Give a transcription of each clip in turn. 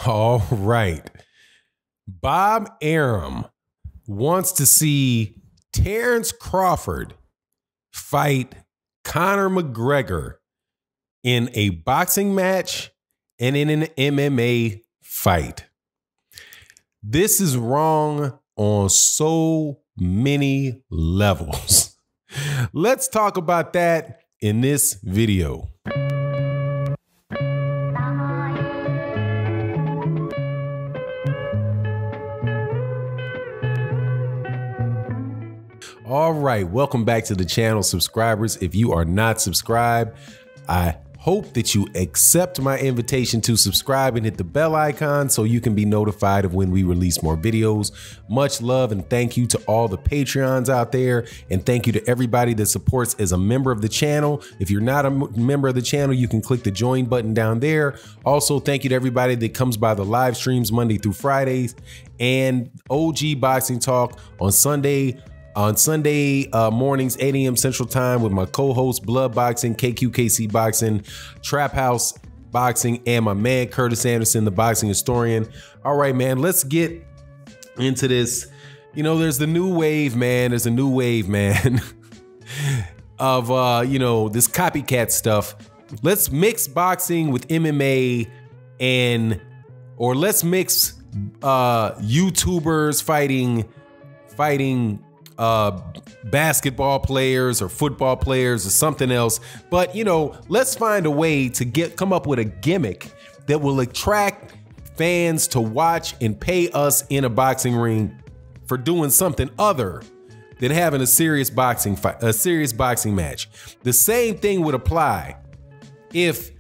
All right. Bob Arum wants to see Terence Crawford fight Conor McGregor in a boxing match and in an MMA fight. This is wrong on so many levels. Let's talk about that in this video. All right, welcome back to the channel, subscribers. If you are not subscribed, I hope that you accept my invitation to subscribe and hit the bell icon so you can be notified of when we release more videos. Much love and thank you to all the Patreons out there, and thank you to everybody that supports as a member of the channel. If you're not a member of the channel, you can click the join button down there. Also, thank you to everybody that comes by the live streams Monday through Fridays and OG Boxing Talk on Sunday mornings, 8 a.m. Central Time with my co-host Blood Boxing, KQKC Boxing, Trap House Boxing, and my man Curtis Anderson, the boxing historian. All right, man, let's get into this. You know, there's the new wave, man. There's a new wave, man, of, this copycat stuff. Let's mix boxing with MMA or let's mix YouTubers fighting basketball players or football players or something else. But, let's find a way to come up with a gimmick that will attract fans to watch and pay us in a boxing ring for doing something other than having a serious boxing match. The same thing would apply if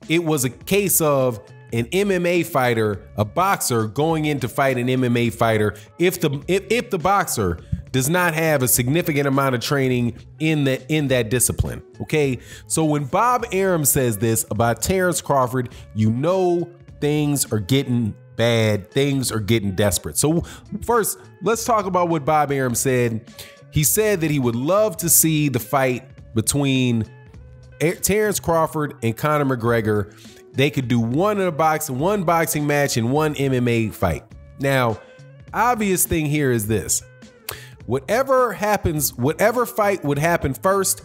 it was a case of an MMA fighter, a boxer going in to fight an MMA fighter. If the boxer does not have a significant amount of training in that discipline. Okay, so when Bob Arum says this about Terence Crawford, things are getting bad, things are getting desperate. So first, let's talk about what Bob Arum said. He said that he would love to see the fight between Terence Crawford and Conor McGregor. They could do one boxing match and one MMA fight. Now, obvious thing here is this. Whatever fight would happen first,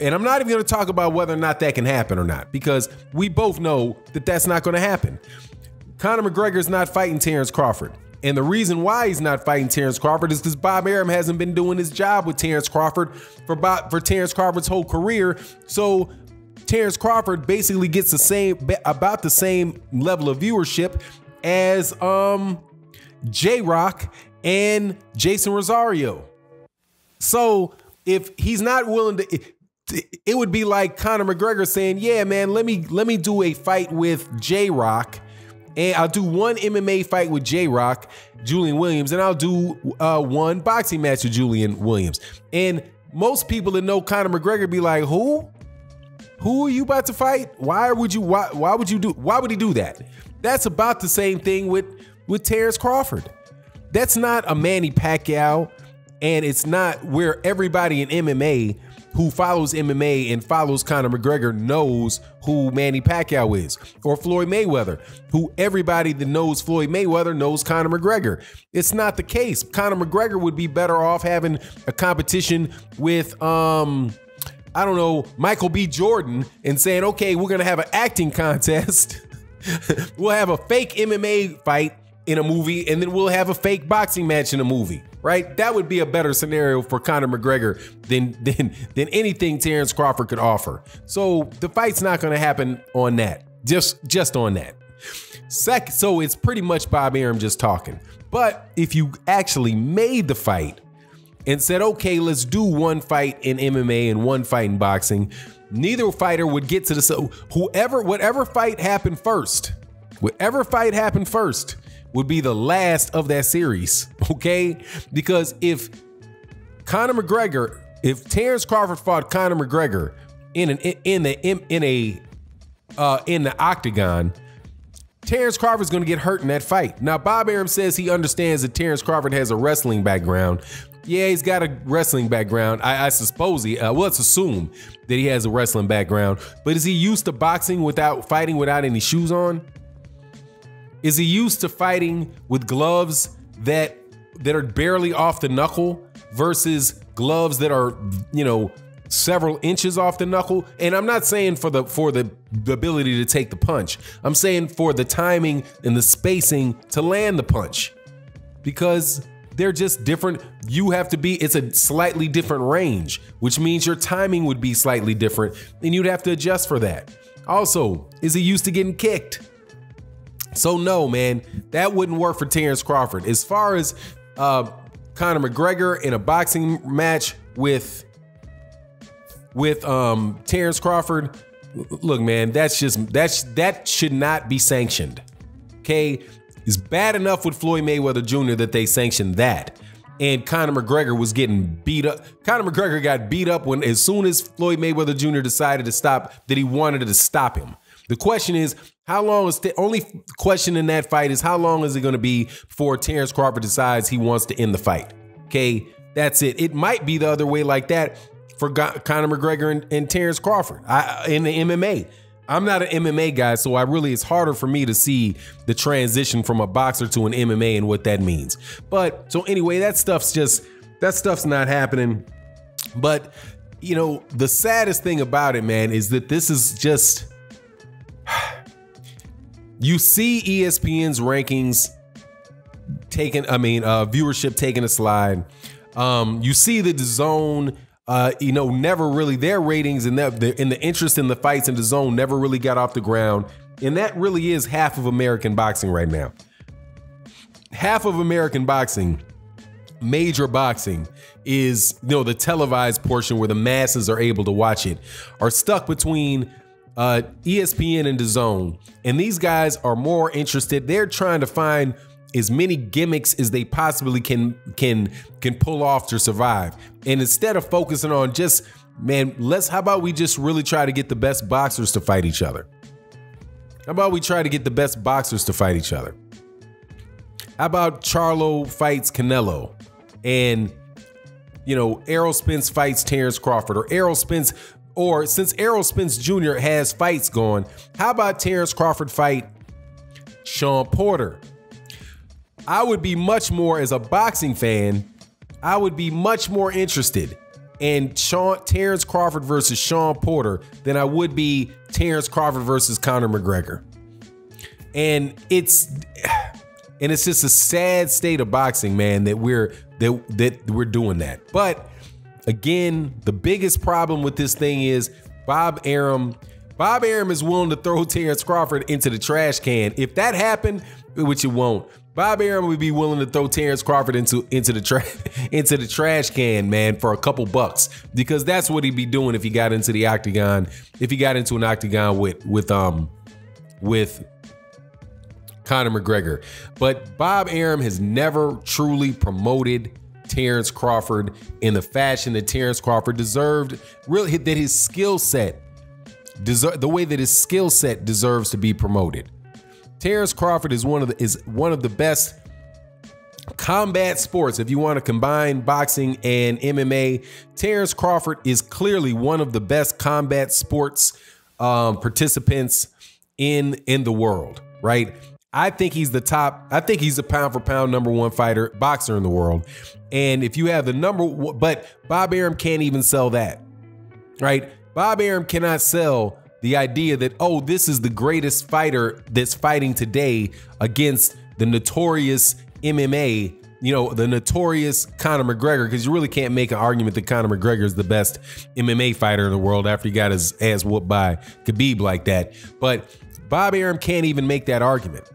and I'm not even going to talk about whether or not that can happen or not, because we both know that that's not going to happen. Conor McGregor is not fighting Terence Crawford. And the reason why he's not fighting Terence Crawford is because Bob Arum hasn't been doing his job with Terence Crawford for Terence Crawford's whole career. So Terence Crawford basically gets about the same level of viewership as J-Rock and Jason Rosario. So if he's not willing to, it would be like Conor McGregor saying, yeah, man, let me do a fight with J-Rock, and I'll do one MMA fight with J-Rock, Julian Williams, and I'll do one boxing match with Julian Williams. And most people that know Conor McGregor be like, who are you about to fight? Why would he do that? That's about the same thing with Terence Crawford. That's not a Manny Pacquiao, and it's not where everybody in MMA who follows MMA and follows Conor McGregor knows who Manny Pacquiao is, or Floyd Mayweather, who everybody that knows Floyd Mayweather knows Conor McGregor. It's not the case. Conor McGregor would be better off having a competition with, Michael B. Jordan and saying, okay, we're going to have an acting contest. We'll have a fake MMA fight in a movie, and then we'll have a fake boxing match in a movie, right? That would be a better scenario for Conor McGregor than anything Terence Crawford could offer. So the fight's not going to happen on that, just on that. So it's pretty much Bob Arum just talking. But if you actually made the fight and said, okay, let's do one fight in MMA and one fight in boxing, neither fighter would get to whatever fight happened first would be the last of that series, okay? Because if Terence Crawford fought Conor McGregor in the octagon, Terence Crawford's going to get hurt in that fight. Now, Bob Arum says he understands that Terence Crawford has a wrestling background. Yeah, he's got a wrestling background. I suppose let's assume that he has a wrestling background. But is he used to boxing fighting without any shoes on? Is he used to fighting with gloves that are barely off the knuckle versus gloves that are, you know, several inches off the knuckle? And I'm not saying for the ability to take the punch. I'm saying for the timing and the spacing to land the punch, because they're just different. You have to be, it's a slightly different range, which means your timing would be slightly different and you'd have to adjust for that. Also, is he used to getting kicked? So no, man, that wouldn't work for Terence Crawford. As far as Conor McGregor in a boxing match with Terence Crawford, look, man, that should not be sanctioned. Okay, it's bad enough with Floyd Mayweather Jr. that they sanctioned that, and Conor McGregor was getting beat up. Conor McGregor got beat up as soon as Floyd Mayweather Jr. decided to stop, that he wanted to stop him. The question is, how long is the only question in that fight is how long is it going to be before Terence Crawford decides he wants to end the fight? Okay, that's it. It might be the other way like that for Conor McGregor and Terence Crawford in the MMA. I'm not an MMA guy, so it's harder for me to see the transition from a boxer to an MMA and what that means. But so anyway, that stuff's not happening. But you know, the saddest thing about it, man, is that this is just, you see ESPN's rankings viewership taking a slide. You see the DAZN, never really, their ratings and the interest in the fights in DAZN never really got off the ground. And that really is half of American boxing right now. Half of American boxing, major boxing, is, the televised portion where the masses are able to watch it, are stuck between ESPN and DAZN. And these guys are more interested. They're trying to find as many gimmicks as they possibly can pull off to survive. And instead of focusing on just, man, how about we just really try to get the best boxers to fight each other? How about we try to get the best boxers to fight each other? How about Charlo fights Canelo, and Errol Spence fights Terence Crawford, or since Errol Spence Jr. has fights going, how about Terence Crawford fight Sean Porter? I would be much more, as a boxing fan, I would be much more interested in Terence Crawford versus Sean Porter than I would be Terence Crawford versus Conor McGregor. And it's just a sad state of boxing, man, that we're doing that. But again, the biggest problem with this thing is Bob Arum is willing to throw Terence Crawford into the trash can. If that happened, which it won't, Bob Arum would be willing to throw Terence Crawford into the trash can, man, for a couple bucks, because that's what he'd be doing if he got into the octagon. If he got into an octagon with Conor McGregor. But Bob Arum has never truly promoted Terence Crawford in the fashion that Terence Crawford deserved. Really, that his skill set, the way that his skill set deserves to be promoted. Terence Crawford is one of the best combat sports. If you want to combine boxing and MMA, Terence Crawford is clearly one of the best combat sports participants in the world, right? I think he's the top. I think he's the pound for pound #1 boxer in the world. And if you have but Bob Arum can't even sell that, right? Bob Arum cannot sell the idea that, oh, this is the greatest fighter that's fighting today against the notorious MMA, the notorious Conor McGregor, because you really can't make an argument that Conor McGregor is the best MMA fighter in the world after he got his ass whooped by Khabib like that. But Bob Arum can't even make that argument.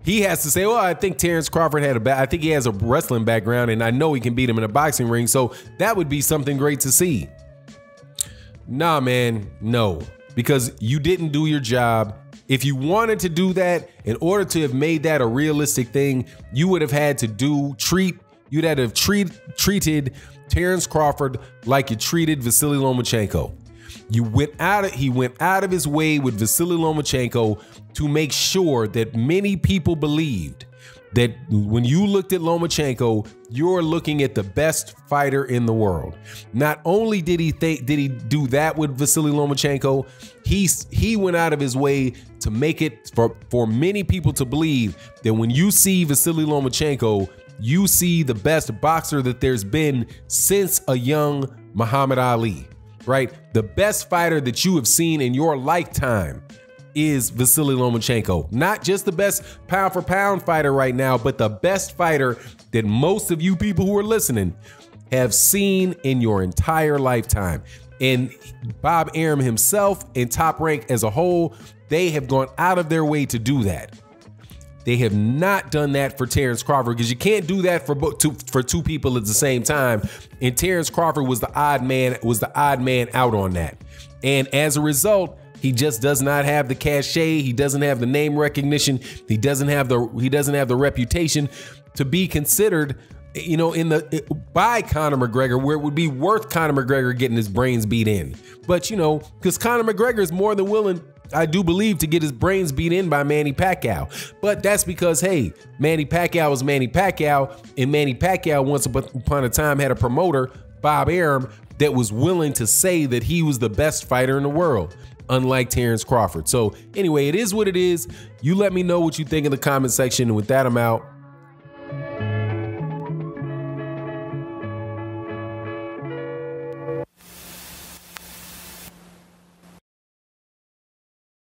He has to say, well, I think Terence Crawford I think he has a wrestling background, and I know he can beat him in a boxing ring, so that would be something great to see. Nah, man, no, because you didn't do your job. If you wanted to do that, in order to have made that a realistic thing, you would have had to treated Terence Crawford like you treated Vasily Lomachenko. He went out of his way with Vasily Lomachenko to make sure that many people believed that when you looked at Lomachenko, you're looking at the best fighter in the world. Not only did he do that with Vasily Lomachenko, he went out of his way to make it for many people to believe that when you see Vasily Lomachenko, you see the best boxer that there's been since a young Muhammad Ali, right? The best fighter that you have seen in your lifetime is Vasily Lomachenko. Not just the best pound for pound fighter right now, but the best fighter that most of you people who are listening have seen in your entire lifetime. And Bob Arum himself and Top Rank as a whole, they have gone out of their way to do that. They have not done that for Terence Crawford, because you can't do that for two people at the same time. And Terence Crawford was the odd man out on that. And as a result, he just does not have the cachet. He doesn't have the name recognition. He doesn't have the reputation to be considered, you know, by Conor McGregor, where it would be worth Conor McGregor getting his brains beat in. But, you know, because Conor McGregor is more than willing, I do believe, to get his brains beat in by Manny Pacquiao. But that's because, hey, Manny Pacquiao is Manny Pacquiao, and Manny Pacquiao once upon a time had a promoter, Bob Arum, that was willing to say that he was the best fighter in the world, unlike Terence Crawford. So anyway, it is what it is. You let me know what you think in the comment section. And with that, I'm out.